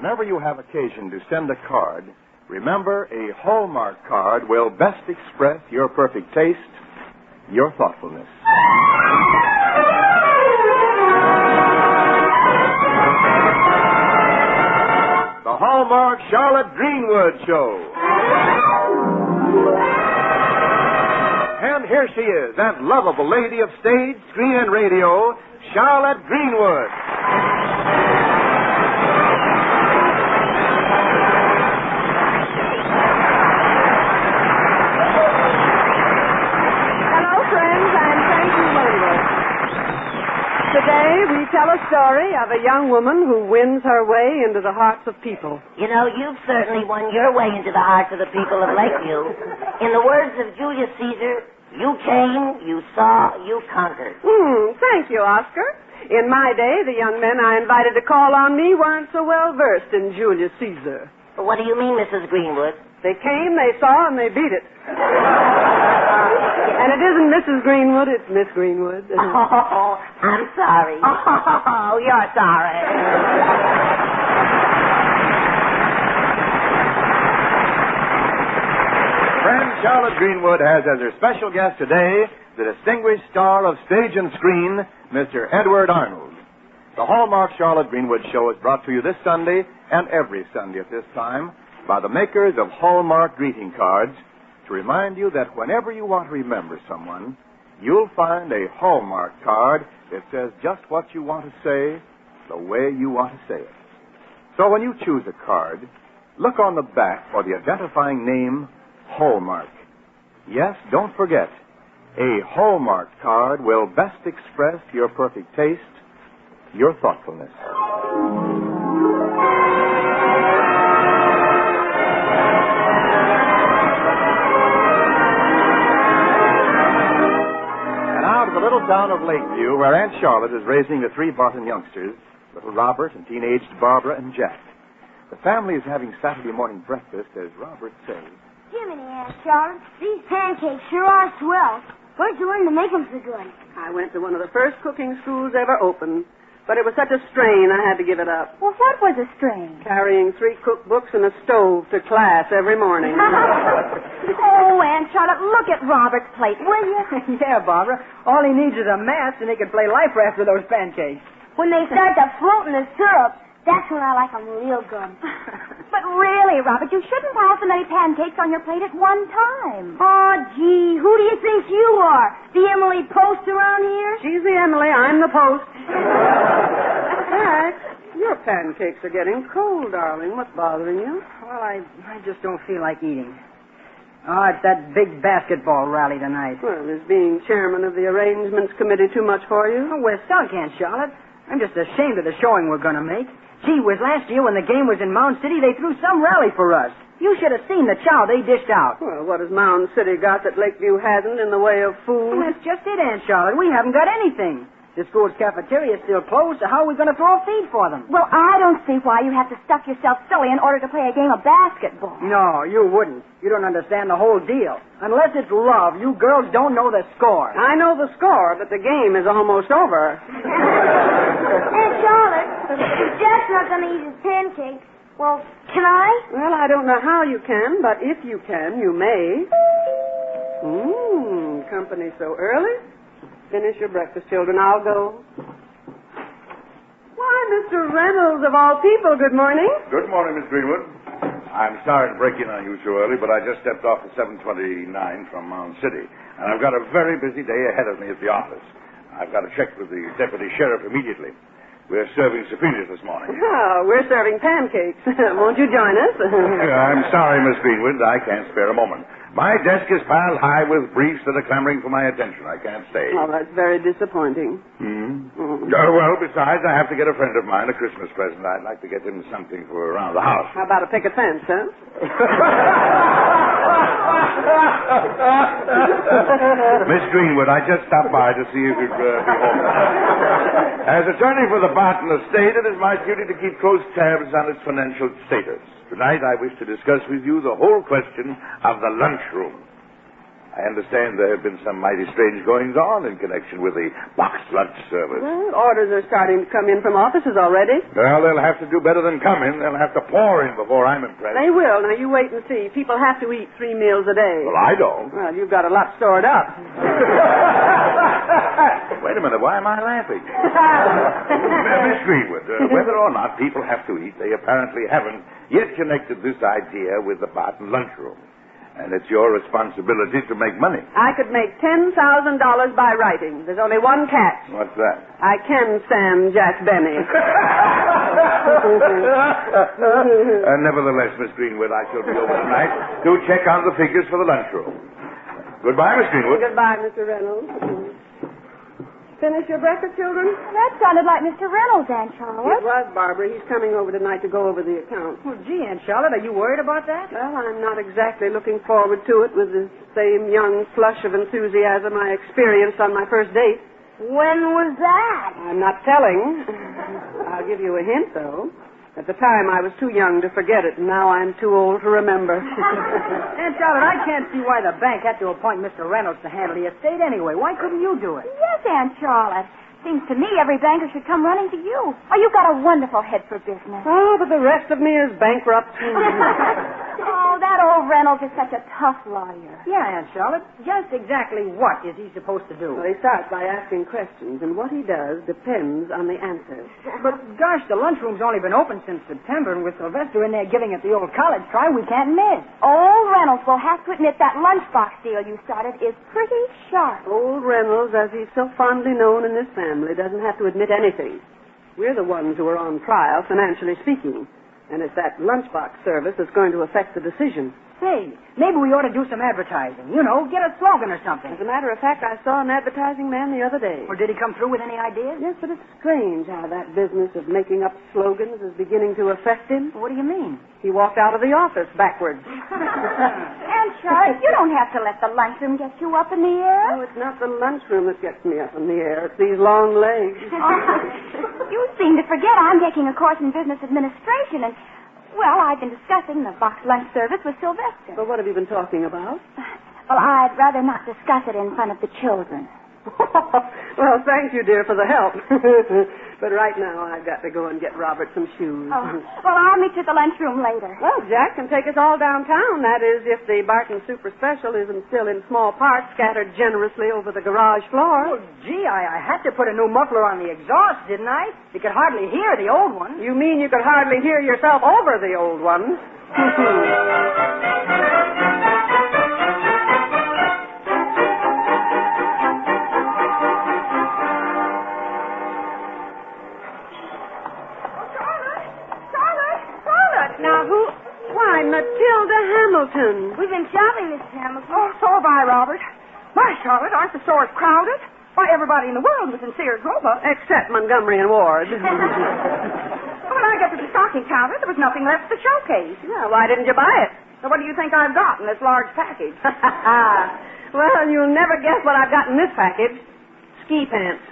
Whenever you have occasion to send a card, remember a Hallmark card will best express your perfect taste, your thoughtfulness. The Hallmark Charlotte Greenwood Show. And here she is, that lovable lady of stage, screen, and radio, Charlotte Greenwood. Today, we tell a story of a young woman who wins her way into the hearts of people. You know, you've certainly won your way into the hearts of the people of Lakeview. In the words of Julius Caesar, you came, you saw, you conquered. Thank you, Oscar. In my day, the young men I invited to call on me weren't so well versed in Julius Caesar. What do you mean, Mrs. Greenwood? They came, they saw, and they beat it. And it isn't Mrs. Greenwood, it's Miss Greenwood. Oh, I'm sorry. Oh, you're sorry. Friend Charlotte Greenwood has as her special guest today the distinguished star of stage and screen, Mr. Edward Arnold. The Hallmark Charlotte Greenwood Show is brought to you this Sunday and every Sunday at this time by the makers of Hallmark greeting cards to remind you that whenever you want to remember someone, you'll find a Hallmark card that says just what you want to say, the way you want to say it. So when you choose a card, look on the back for the identifying name, Hallmark. Yes, don't forget, a Hallmark card will best express your perfect taste, your thoughtfulness. The little town of Lakeview, where Aunt Charlotte is raising the three Barton youngsters, little Robert and teenaged Barbara and Jack. The family is having Saturday morning breakfast, as Robert says. Jiminy, Aunt Charlotte, these pancakes sure are swell. Where'd you learn to make them so good? I went to one of the first cooking schools ever opened, but it was such a strain I had to give it up. Well, what was a strain? Carrying 3 cookbooks and a stove to class every morning. Oh, Aunt Charlotte, look at Robert's plate, will you? Yeah, Barbara. All he needs is a mass, and he can play life raft with those pancakes. When they start to float in the syrup, that's when I like them real good. But really, Robert, you shouldn't have so many pancakes on your plate at one time. Oh, gee, who do you think you are? The Emily Post around here? She's the Emily, I'm the Post. Jack, your pancakes are getting cold, darling. What's bothering you? Well, I just don't feel like eating. Oh, it's that big basketball rally tonight. Well, is being chairman of the arrangements committee too much for you? Oh, we're sunk, Aunt Charlotte. I'm just ashamed of the showing we're going to make. Gee whiz, last year when the game was in Mound City, they threw some rally for us. You should have seen the chow they dished out. Well, what has Mound City got that Lakeview hasn't in the way of food? Well, that's just it, Aunt Charlotte. We haven't got anything. The school's cafeteria is still closed, so how are we going to throw a feed for them? Well, I don't see why you have to stuff yourself silly in order to play a game of basketball. No, you wouldn't. You don't understand the whole deal. Unless it's love, you girls don't know the score. I know the score, but the game is almost over. Aunt Charlotte, Jack's not going to eat his pancakes. Well, can I? Well, I don't know how you can, but if you can, you may. Company so early? Finish your breakfast, children. I'll go. Why, Mr. Reynolds, of all people, good morning. Good morning, Miss Greenwood. I'm sorry to break in on you so early, but I just stepped off the 729 from Mound City, and I've got a very busy day ahead of me at the office. I've got to check with the deputy sheriff immediately. We're serving subpoenas this morning. Oh, we're serving pancakes. Won't you join us? I'm sorry, Miss Greenwood. I can't spare a moment. My desk is piled high with briefs that are clamoring for my attention. I can't stay. Oh, that's very disappointing. Well, besides, I have to get a friend of mine a Christmas present. I'd like to get him something for around the house. How about a picket fence, huh? Miss Greenwood, I just stopped by to see if you'd be home. As attorney for the Barton estate, it is my duty to keep close tabs on its financial status. Tonight, I wish to discuss with you the whole question of the lunchroom. I understand there have been some mighty strange goings-on in connection with the box lunch service. Well, orders are starting to come in from offices already. Well, they'll have to do better than come in. They'll have to pour in before I'm impressed. They will. Now, you wait and see. People have to eat 3 meals a day. Well, I don't. Well, you've got a lot stored up. Wait a minute. Why am I laughing? Miss Greenwood, whether or not people have to eat, they apparently haven't yet connected this idea with the Barton lunchroom. And it's your responsibility to make money. I could make $10,000 by writing. There's only one catch. What's that? I can stand Jack Benny. Nevertheless, Miss Greenwood, I shall be over tonight to check on the figures for the lunchroom. Goodbye, Miss Greenwood. Goodbye, Mr. Reynolds. Finish your breakfast, children? That sounded like Mr. Reynolds, Aunt Charlotte. It was, Barbara. He's coming over tonight to go over the account. Well, gee, Aunt Charlotte, are you worried about that? Well, I'm not exactly looking forward to it with the same young flush of enthusiasm I experienced on my first date. When was that? I'm not telling. I'll give you a hint, though. At the time, I was too young to forget it, and now I'm too old to remember. Aunt Charlotte, I can't see why the bank had to appoint Mr. Reynolds to handle the estate anyway. Why couldn't you do it? Yes, Aunt Charlotte. Seems to me every banker should come running to you. Oh, you've got a wonderful head for business. Oh, but the rest of me is bankrupt. Oh, that old Reynolds is such a tough lawyer. Yeah, Aunt Charlotte. Just exactly what is he supposed to do? Well, he starts by asking questions, and what he does depends on the answers. But, gosh, the lunchroom's only been open since September, and with Sylvester in there giving it the old college try, we can't miss. Old Reynolds will have to admit that lunchbox deal you started is pretty sharp. Old Reynolds, as he's so fondly known in this family, doesn't have to admit anything. We're the ones who are on trial, financially speaking. And it's that lunchbox service that's going to affect the decision. Say, maybe we ought to do some advertising. You know, get a slogan or something. As a matter of fact, I saw an advertising man the other day. Or did he come through with any ideas? Yes, but it's strange how that business of making up slogans is beginning to affect him. What do you mean? He walked out of the office backwards. Aunt Charlotte, you don't have to let the lunchroom get you up in the air. Oh, it's not the lunchroom that gets me up in the air. It's these long legs. You seem to forget I'm taking a course in business administration, and, well, I've been discussing the box lunch service with Sylvester. Well, what have you been talking about? Well, I'd rather not discuss it in front of the children. Well, thank you, dear, for the help. But right now, I've got to go and get Robert some shoes. Oh, well, I'll meet you at the lunchroom later. Well, Jack can take us all downtown. That is, if the Barton Super Special isn't still in small parts scattered generously over the garage floor. Oh, gee, I had to put a new muffler on the exhaust, didn't I? You could hardly hear the old one. You mean you could hardly hear yourself over the old ones? Now, who? Why, Matilda Hamilton. We've been shopping, Mrs. Hamilton. Oh, so have I, Robert. My, Charlotte, aren't the stores crowded? Why, everybody in the world was in Sears Roebuck. Except Montgomery and Ward. When I got to the stocking counter, there was nothing left to showcase. Yeah, why didn't you buy it? So what do you think I've got in this large package? Well, you'll never guess what I've got in this package. Ski pants.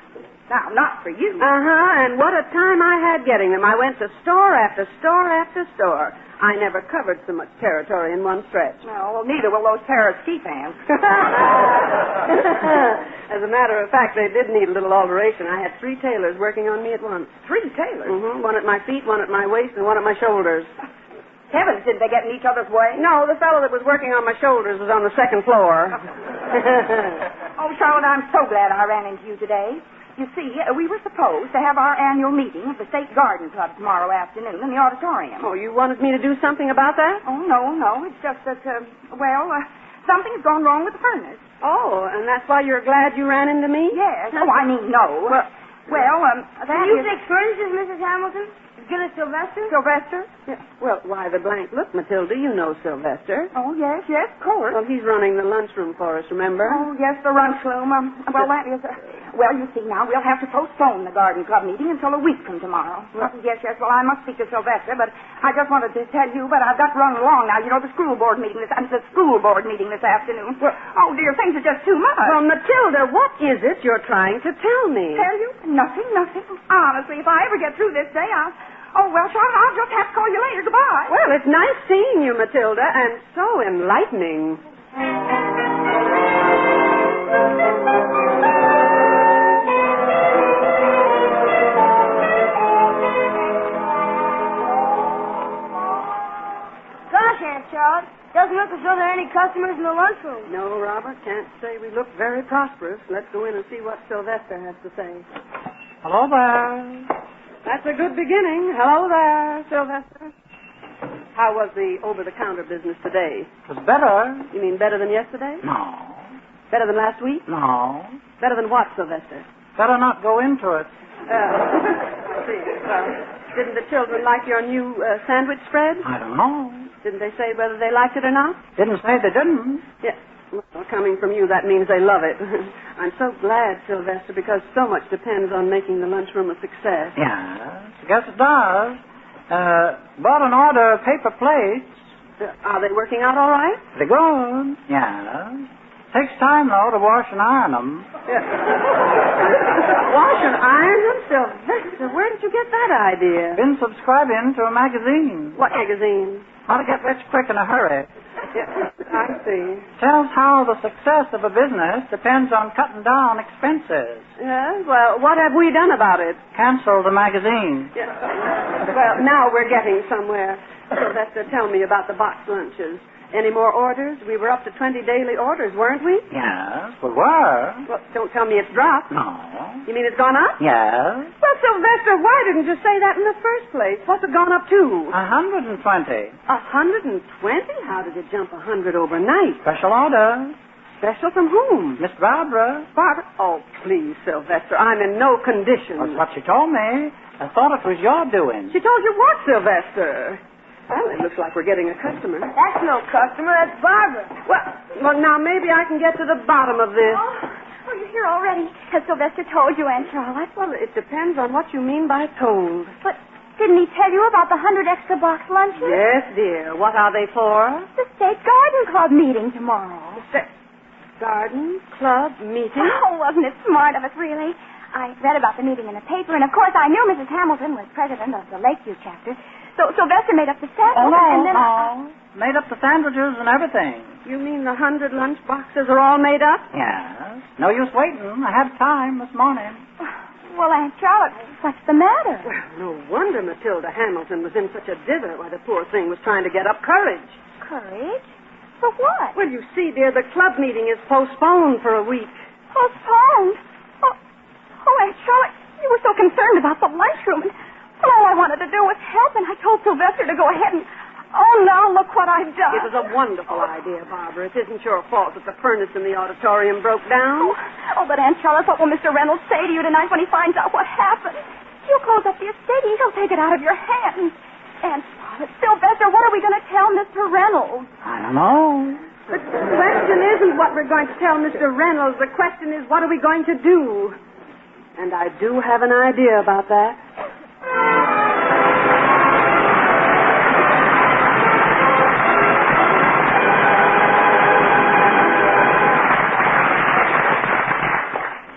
Now, not for you. And what a time I had getting them. I went to store after store after store. I never covered so much territory in one stretch. Well, neither will those pair of ski pants. As a matter of fact, they did need a little alteration. I had 3 tailors working on me at once. 3 tailors? Mm-hmm. One at my feet, one at my waist, and one at my shoulders. Heavens, did they get in each other's way? No, the fellow that was working on my shoulders was on the 2nd floor. Oh, Charlotte, I'm so glad I ran into you today. You see, we were supposed to have our annual meeting of the State Garden Club tomorrow afternoon in the auditorium. Oh, you wanted me to do something about that? Oh, no. It's just that, something's gone wrong with the furnace. Oh, and that's why you're glad you ran into me? Yes. Oh, I mean, no. Can you fix furnaces, Mrs. Hamilton? Give us Sylvester? Sylvester? Yeah. Well, why the blank look, Matilda? You know Sylvester. Oh, yes, of course. Well, he's running the lunchroom for us, remember? Oh, yes, the lunchroom. That is... well, you see, now, we'll have to postpone the garden club meeting until a week from tomorrow. Well, yes, well, I must speak to Sylvester, but I just wanted to tell you, but I've got to run along now. You know, the school board meeting this afternoon. Well, oh, dear, things are just too much. Well, Matilda, what is it you're trying to tell me? Tell you? Nothing. Honestly, if I ever get through this day, Charlotte, I'll just have to call you later. Goodbye. Well, it's nice seeing you, Matilda, and so enlightening. Gosh, Aunt Charlotte, doesn't look as though there are any customers in the lunchroom. No, Robert, can't say we look very prosperous. Let's go in and see what Sylvester has to say. Hello there. That's a good beginning. Hello there, Sylvester. How was the over-the-counter business today? It was better. You mean better than yesterday? No. Better than last week? No. Better than what, Sylvester? Better not go into it. I see. Well, didn't the children like your new sandwich spread? I don't know. Didn't they say whether they liked it or not? Didn't say they didn't. Yes. Well, coming from you, that means they love it. I'm so glad, Sylvester, because so much depends on making the lunchroom a success. Yes, I guess it does. Bought an order of paper plates. Are they working out all right? Pretty good. Yes. Takes time, though, to wash and iron them. Yeah. Wash and iron them, Sylvester? Where did you get that idea? Been subscribing to a magazine. What magazine? How to get rich quick in a hurry. Yeah, I see. Tells how the success of a business depends on cutting down expenses. Yes, well, what have we done about it? Cancel the magazine. Yeah. Well, now we're getting somewhere. Sylvester, tell me about the box lunches. Any more orders? We were up to 20 daily orders, weren't we? Yes, we were. Well, don't tell me it's dropped. No. You mean it's gone up? Yes. Well, Sylvester, why didn't you say that in the first place? What's it gone up to? 120. 120? How did it jump 100 overnight? Special order. Special from whom? Miss Barbara. Barbara? Oh, please, Sylvester, I'm in no condition. That's what she told me. I thought it was your doing. She told you what, Sylvester? Well, it looks like we're getting a customer. That's no customer, that's Barbara. Well, now maybe I can get to the bottom of this. Oh, you're here already. Has Sylvester told you, Aunt Charlotte? Well, it depends on what you mean by told. But didn't he tell you about the 100 extra box lunches? Yes, dear. What are they for? The State Garden Club meeting tomorrow. Garden Club meeting? Oh, wasn't it smart of us, really? I read about the meeting in the paper, and of course I knew Mrs. Hamilton was president of the Lakeview chapter. So Sylvester made up the sandwiches, and then... Made up the sandwiches and everything. You mean the 100 lunch boxes are all made up? Yes. No use waiting. I had time this morning. Well, Aunt Charlotte, what's the matter? Well, no wonder Matilda Hamilton was in such a dither. Why, the poor thing was trying to get up courage. Courage? For what? Well, you see, dear, the club meeting is postponed for a week. Postponed? Oh, Aunt Charlotte, you were so concerned about the lunchroom. Well, all I wanted to do was help, and I told Sylvester to go ahead and... Oh, now look what I've done. It was a wonderful idea, Barbara. It isn't your fault that the furnace in the auditorium broke down. Oh, but Aunt Charlotte, what will Mr. Reynolds say to you tonight when he finds out what happened? You'll close up the estate. He'll take it out of your hands. Aunt Charlotte, Sylvester, what are we going to tell Mr. Reynolds? I don't know. The question isn't what we're going to tell Mr. Reynolds. The question is, what are we going to do? And I do have an idea about that.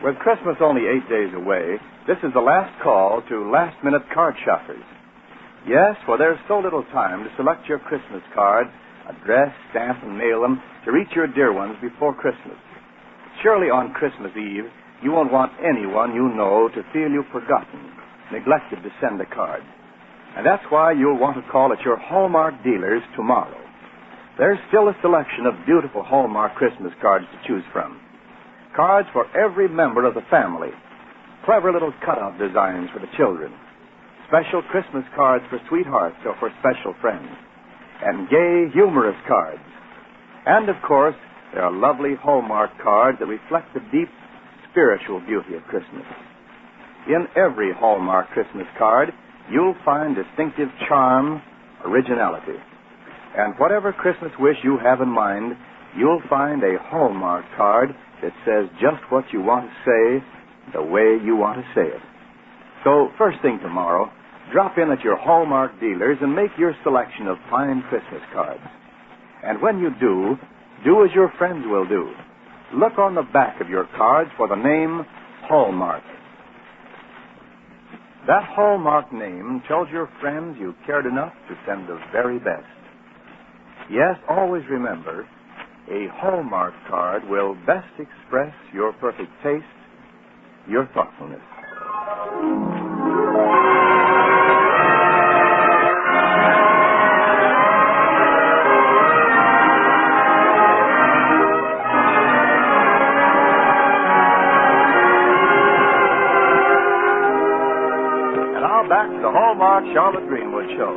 With Christmas only 8 days away, this is the last call to last-minute card shoppers. Yes, for there's so little time to select your Christmas cards, address, stamp, and mail them to reach your dear ones before Christmas. Surely on Christmas Eve, you won't want anyone you know to feel you've forgotten, neglected to send a card. And that's why you'll want to call at your Hallmark dealers tomorrow. There's still a selection of beautiful Hallmark Christmas cards to choose from. Cards for every member of the family. Clever little cutout designs for the children. Special Christmas cards for sweethearts or for special friends. And gay, humorous cards. And, of course, there are lovely Hallmark cards that reflect the deep spiritual beauty of Christmas. In every Hallmark Christmas card, you'll find distinctive charm, originality. And whatever Christmas wish you have in mind, you'll find a Hallmark card that says just what you want to say, the way you want to say it. So, first thing tomorrow, drop in at your Hallmark dealers and make your selection of fine Christmas cards. And when you do as your friends will do. Look on the back of your cards for the name Hallmark. That Hallmark name tells your friends you cared enough to send the very best. Yes, always remember, a Hallmark card will best express your perfect taste, your thoughtfulness. Back to the Hallmark Charlotte Greenwood show.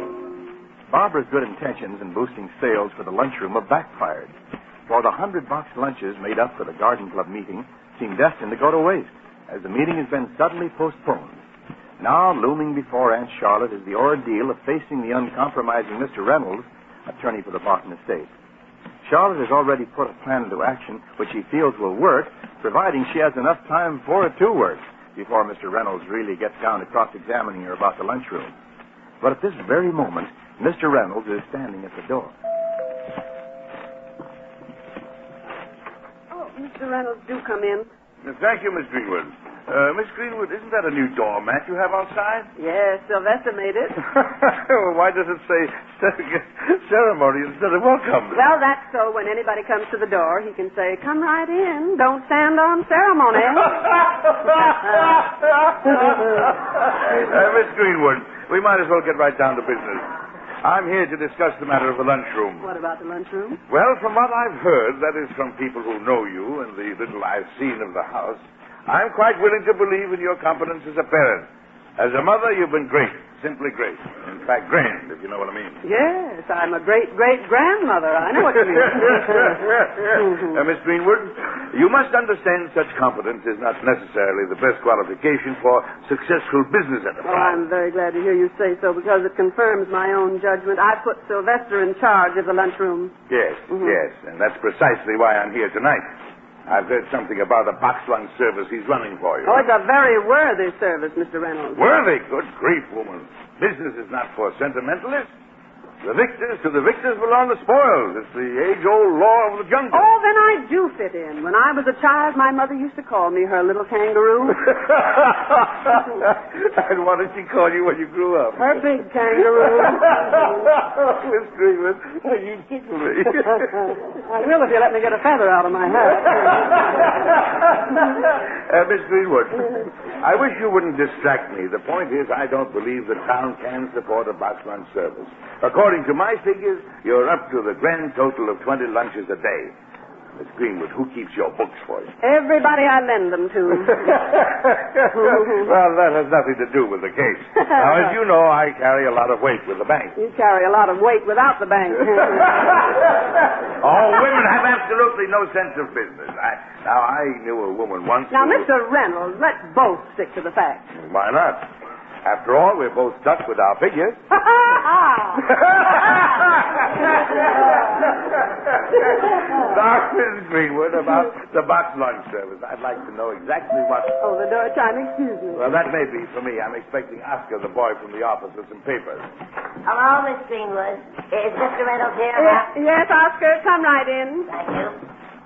Barbara's good intentions in boosting sales for the lunchroom have backfired. For the $100 lunches made up for the Garden Club meeting seem destined to go to waste, as the meeting has been suddenly postponed. Now, looming before Aunt Charlotte is the ordeal of facing the uncompromising Mr. Reynolds, attorney for the Barton estate. Charlotte has already put a plan into action which she feels will work, providing she has enough time for it to work before Mr. Reynolds really gets down to cross-examining her about the lunchroom. But at this very moment, Mr. Reynolds is standing at the door. Oh, Mr. Reynolds, do come in. Thank you, Miss Greenwood. Miss Greenwood, isn't that a new doormat you have outside? Yes, Sylvester made it. Well, why does it say ceremony instead of welcome? Well, that's so when anybody comes to the door, he can say, "Come right in. Don't stand on ceremony." Miss Greenwood, we might as well get right down to business. I'm here to discuss the matter of the lunchroom. What about the lunchroom? Well, from what I've heard, that is from people who know you and the little I've seen of the house, I'm quite willing to believe in your competence as a parent. As a mother, you've been great. Simply great. In fact, grand, if you know what I mean. Yes, I'm a great-great-grandmother. I know what you mean. Miss Greenwood, you must understand such competence is not necessarily the best qualification for successful business enterprise. Well, I'm very glad to hear you say so, because it confirms my own judgment. I put Sylvester in charge of the lunchroom. Yes, yes, and that's precisely why I'm here tonight. I've heard something about a box lunch service he's running for you. Oh, it's a very worthy service, Mr. Reynolds. Worthy? Good grief, woman. Business is not for sentimentalists. To the victors belong the spoils. It's the age-old law of the jungle. Oh, then I do fit in. When I was a child, my mother used to call me her little kangaroo. And what did she call you when you grew up? Her big kangaroo. Miss Greenwood, you tickle me. I will if you let me get a feather out of my hat. Miss Greenwood, I wish you wouldn't distract me. The point is, I don't believe the town can support a box lunch service. According to my figures, you're up to the grand total of 20 lunches a day. Miss Greenwood, who keeps your books for you? Everybody I lend them to. Well, that has nothing to do with the case. Now, as you know, I carry a lot of weight with the bank. You carry a lot of weight without the bank. Oh, women have absolutely no sense of business. I knew a woman once. Now, Mr. Reynolds, let's both stick to the facts. Why not? After all, we're both stuck with our figures. Now, Mrs. Greenwood, about the box lunch service, I'd like to know exactly what... Oh, the door chime, excuse me. Well, that may be for me. I'm expecting Oscar, the boy from the office, with some papers. Hello, Miss Greenwood. Is Mr. Reynolds here? Yes, Oscar, come right in. Thank you.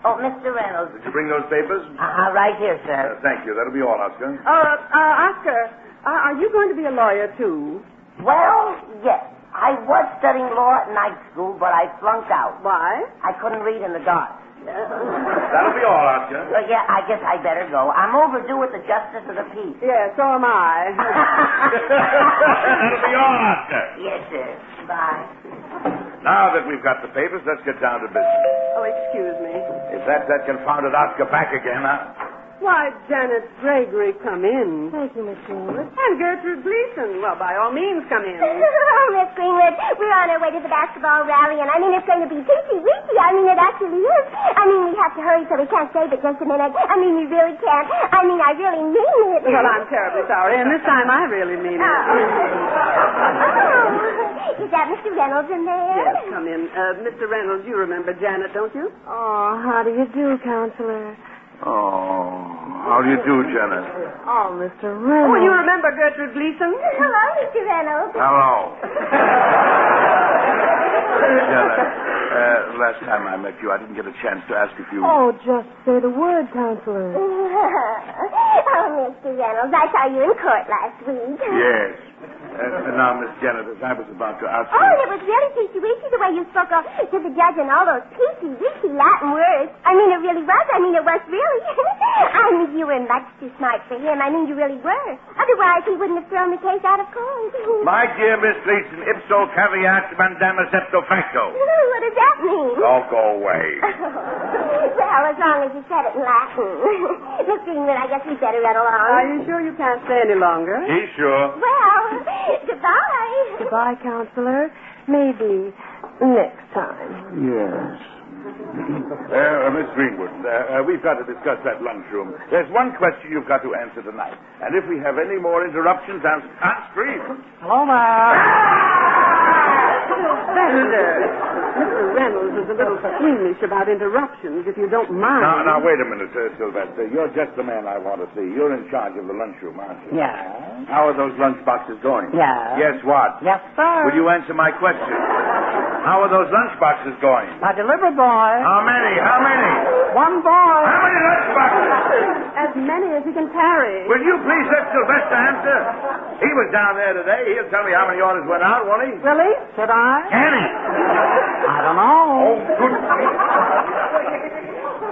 Oh, Mr. Reynolds. Did you bring those papers? Right here, sir. Thank you. That'll be all, Oscar. Oscar, are you going to be a lawyer, too? Well, yes. I was studying law at night school, but I flunked out. Why? I couldn't read in the dark. That'll be all, Oscar. Yeah, I guess I better go. I'm overdue with the justice of the peace. Yeah, so am I. That'll be all, Oscar. Yes, sir. Bye. Now that we've got the papers, let's get down to business. Oh, excuse me. If that's that confounded Oscar back again, Why, Janet Gregory, come in. Thank you, Miss Greenwood. And Gertrude Gleason. Well, by all means, come in. Oh, Miss Greenwood, we're on our way to the basketball rally, and I mean, it's going to be peachy-weechy. I mean, it actually is. I mean, we have to hurry, so we can't save it just a minute. I mean, we really can't. I mean, I really mean it. Well, I'm terribly sorry, and this time I really mean it. Oh, is that Mr. Reynolds in there? Yes, come in. Mr. Reynolds, you remember Janet, don't you? Oh, how do you do, Counselor? Oh, how do you do, Janet? Oh, Mr. Reynolds. Oh, you remember Gertrude Gleason? Hello, Mr. Reynolds. Hello. Janet, last time I met you, I didn't get a chance to ask if you... Oh, just say the word, Counselor. Oh, Mr. Reynolds, I saw you in court last week. Yes. Now, Miss Janitor, I was about to ask you. Oh, it was really peachy-weechy the way you spoke to the judge and all those peachy-weechy Latin words. I mean, it really was. I mean, it was really. I mean, you were much too smart for him. I mean, you really were. Otherwise, he wouldn't have thrown the case out of court. My dear Miss Gleason, ipso caveat mandamus ipso facto. What does that mean? Oh, go away. Well, as long as you said it in Latin. Miss Greenwood, I guess we'd better run along. Are you sure you can't stay any longer? He's sure. Well, goodbye. Goodbye, Counselor. Maybe next time. Yes. Miss Greenwood, we've got to discuss that lunchroom. There's one question you've got to answer tonight. And if we have any more interruptions, I'll scream. Hello there. Mr. Reynolds is a little squeamish about interruptions, if you don't mind. Now, wait a minute, Sylvester. You're just the man I want to see. You're in charge of the lunchroom, aren't you? Yeah. How are those lunch boxes going? Yeah. Yes, what? Yes, sir. Will you answer my question? How are those lunch boxes going? A delivery boy. How many? One boy. How many lunch boxes? As many as he can carry. Will you please let Sylvester answer? He was down there today. He'll tell me how many orders went out, won't he? Really? Should I? Can he? I don't know. Oh, good.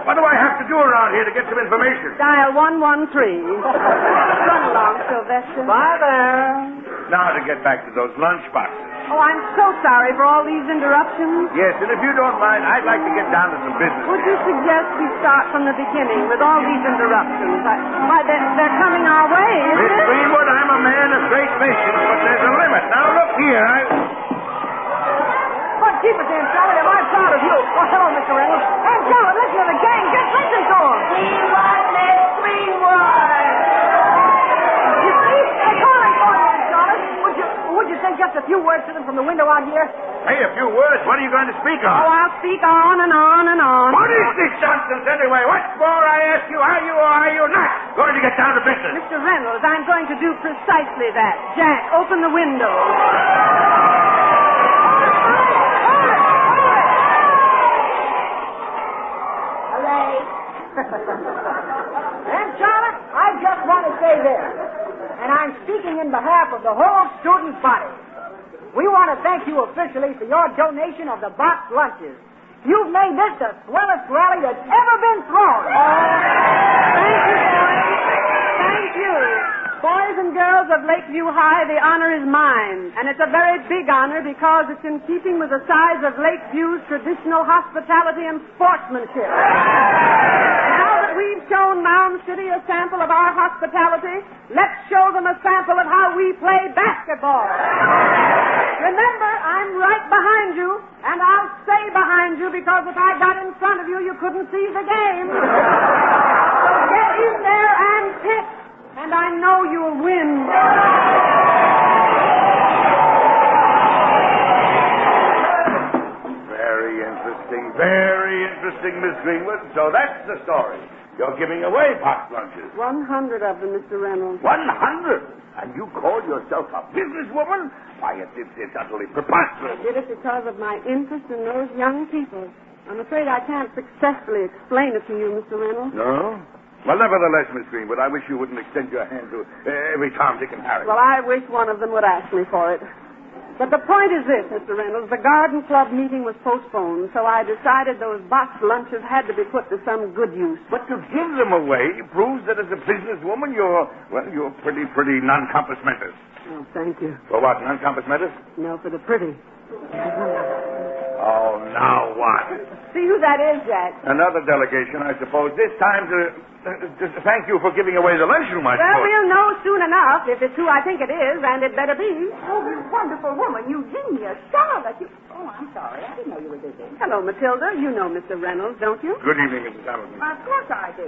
What do I have to do around here to get some information? Dial 113. Run along, Sylvester. Bye there. Now to get back to those lunch boxes. Oh, I'm so sorry for all these interruptions. Yes, and if you don't mind, I'd like to get down to some business. Would you suggest we start from the beginning with all these interruptions? Why, they're coming our way, isn't Miss it? Greenwood, I'm a man of great patience, but there's a limit. Now, look here, But keep it in, Charlie. Am I proud of you? Oh, hello, Mr. Reynolds. Hey, Charlie, listen to the gang. Just listen to them. We want Miss Greenwood. You see? They're calling for you, Charlie. Would you say just a few words to them from the window out here? Hey, a few words. What are you going to speak Oh, on? I'll speak on and on and on. What is this nonsense anyway? What's more, I ask you, are you or are you not going to get down to business? Mr. Reynolds, I'm going to do precisely that. Jack, open the window. And, Charlie, I just want to say this, and I'm speaking in behalf of the whole student body. We want to thank you officially for your donation of the box lunches. You've made this the swellest rally that's ever been thrown. Thank you, boys. Thank you. Boys and girls of Lakeview High, the honor is mine. And it's a very big honor because it's in keeping with the size of Lakeview's traditional hospitality and sportsmanship. Now that we've shown Mound City a sample of our hospitality, let's show them a sample of how we play basketball. Remember, I'm right behind you, and I'll stay behind you because if I got in front of you, you couldn't see the game. So get in there and hit, and I know you'll win. Very interesting, Miss Greenwood. So that's the story. You're giving away box lunches. 100 of them, Mr. Reynolds. 100? And you call yourself a businesswoman? Why, it's utterly preposterous. I did it because of my interest in those young people. I'm afraid I can't successfully explain it to you, Mr. Reynolds. No? Well, nevertheless, Miss Greenwood, I wish you wouldn't extend your hand to every Tom, Dick, and Harry. Well, I wish one of them would ask me for it. But the point is this, Mr. Reynolds. The Garden Club meeting was postponed, so I decided those box lunches had to be put to some good use. But to give them away proves that as a businesswoman, you're pretty non-compass mentis. Oh, thank you. For what, non-compass mentis? No, for the pretty. Oh, now what? See who that is, Jack. Another delegation, I suppose. This time to thank you for giving away the lunchroom, I Well, suppose. we'll know soon enough if it's who I think it is, and it better be. Oh, you wonderful woman, Eugenia, Charlotte. Oh, I'm sorry. I didn't know you were busy. Hello, Matilda. You know Mr. Reynolds, don't you? Good evening, Mrs. Hamilton. Of course I do.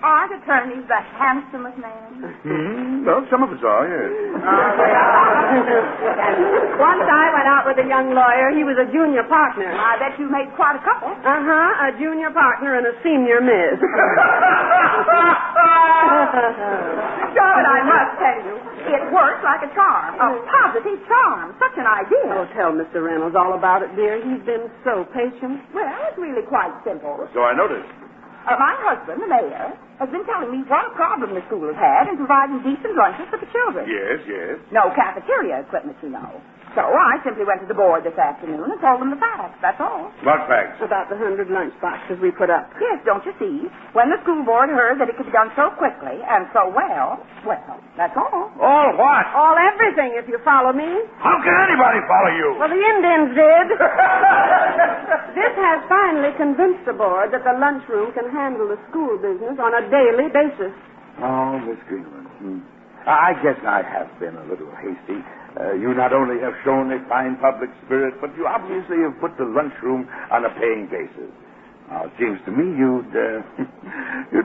Aren't attorneys the handsomest man? Well, some of us are, yes. Once I went out with a young lawyer. He was a junior partner. I bet you made quite a couple. Uh-huh, a junior partner and a senior miss. Charlotte, I must tell you, it works like a charm. A positive charm. Such an idea. Oh, tell Mr. Reynolds all about it, dear. He's been so patient. Well, it's really quite simple. So I noticed. My husband, the mayor, has been telling me what a problem the school has had in providing decent lunches for the children. Yes, yes. No cafeteria equipment, you know. So I simply went to the board this afternoon and told them the facts, that's all. What facts? About the 100 lunch boxes we put up. Yes, don't you see? When the school board heard that it could be done so quickly and so well, that's all. All what? All everything, if you follow me. How can anybody follow you? Well, the Indians did. This has finally convinced the board that the lunchroom can handle the school business on a daily basis. Oh, Miss Greenwood. I guess I have been a little hasty. You not only have shown a fine public spirit, but you obviously have put the lunchroom on a paying basis. Now, it seems to me you'd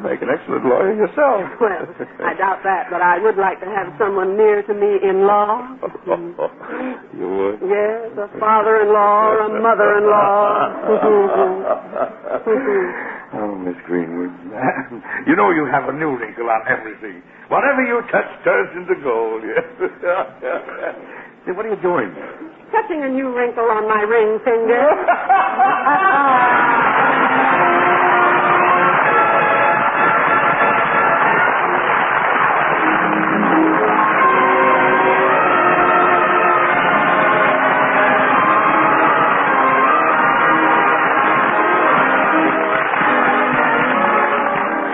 make an excellent lawyer yourself. Well, I doubt that, but I would like to have someone near to me in law. You would? Yes, a father-in-law or a mother-in-law. Oh, Miss Greenwood. You know you have a new wrinkle on everything. Whatever you touch turns into gold. Say, what are you doing? Touching a new wrinkle on my ring finger.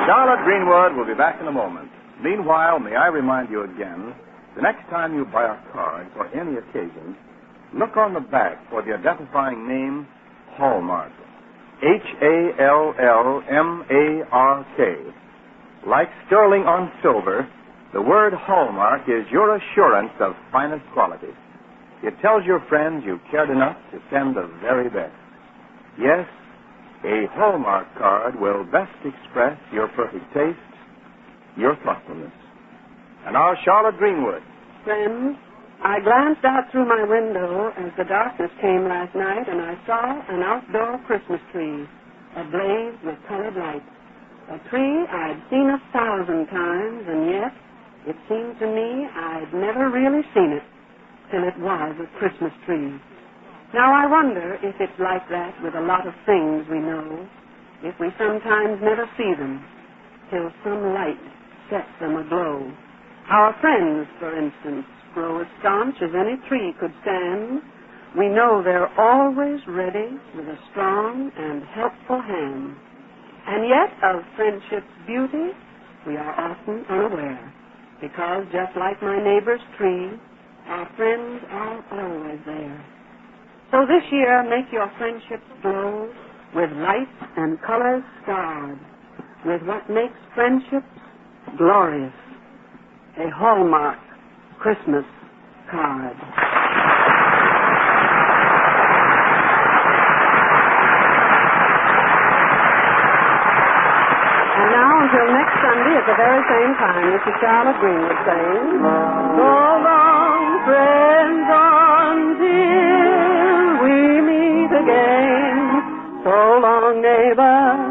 Charlotte Greenwood will be back in a moment. Meanwhile, may I remind you again, the next time you buy a card for any occasion, look on the back for the identifying name Hallmark. Hallmark. Like sterling on silver, the word Hallmark is your assurance of finest quality. It tells your friends you cared enough to send the very best. Yes, a Hallmark card will best express your perfect taste, your thoughtfulness. And our Charlotte Greenwood. Friends, I glanced out through my window as the darkness came last night, and I saw an outdoor Christmas tree ablaze with colored lights. A tree I'd seen 1,000 times, and yet it seemed to me I'd never really seen it till it was a Christmas tree. Now I wonder if it's like that with a lot of things we know, if we sometimes never see them till some light sets them aglow. Our friends, for instance, grow as staunch as any tree could stand. We know they're always ready with a strong and helpful hand. And yet of friendship's beauty we are often unaware, because just like my neighbor's tree, our friends are always there. So this year, make your friendships glow with lights and colors starred, with what makes friendships glorious, a Hallmark Christmas card. And now, until next Sunday at the very same time, this is Charlotte Greenwood saying, so long, friends, until we meet again. So long, neighbor,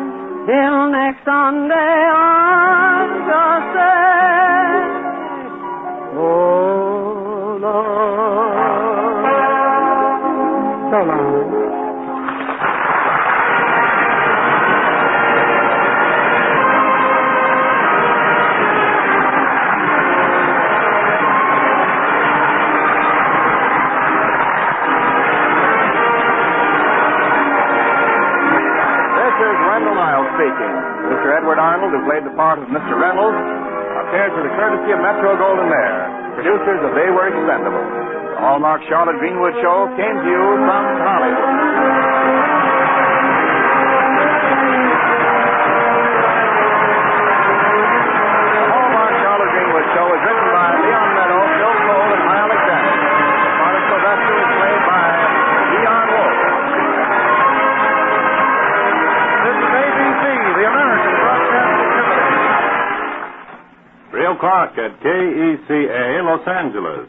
till next Sunday, I'm just saying, oh, Lord. So long. Speaking. Mr. Edward Arnold, who played the part of Mr. Reynolds, appeared through the courtesy of Metro Goldwyn Mayer, producers of They Were Expendable. The Hallmark Charlotte Greenwood Show came to you from Hollywood. The Hallmark Charlotte Greenwood Show is written by Leon Meadow, Phil Cole, and Hi Alexander. Father Sylvester is played by Leon Wolf. This is ABC, the American Broadcasting Company. Rio Clark at KECA, Los Angeles.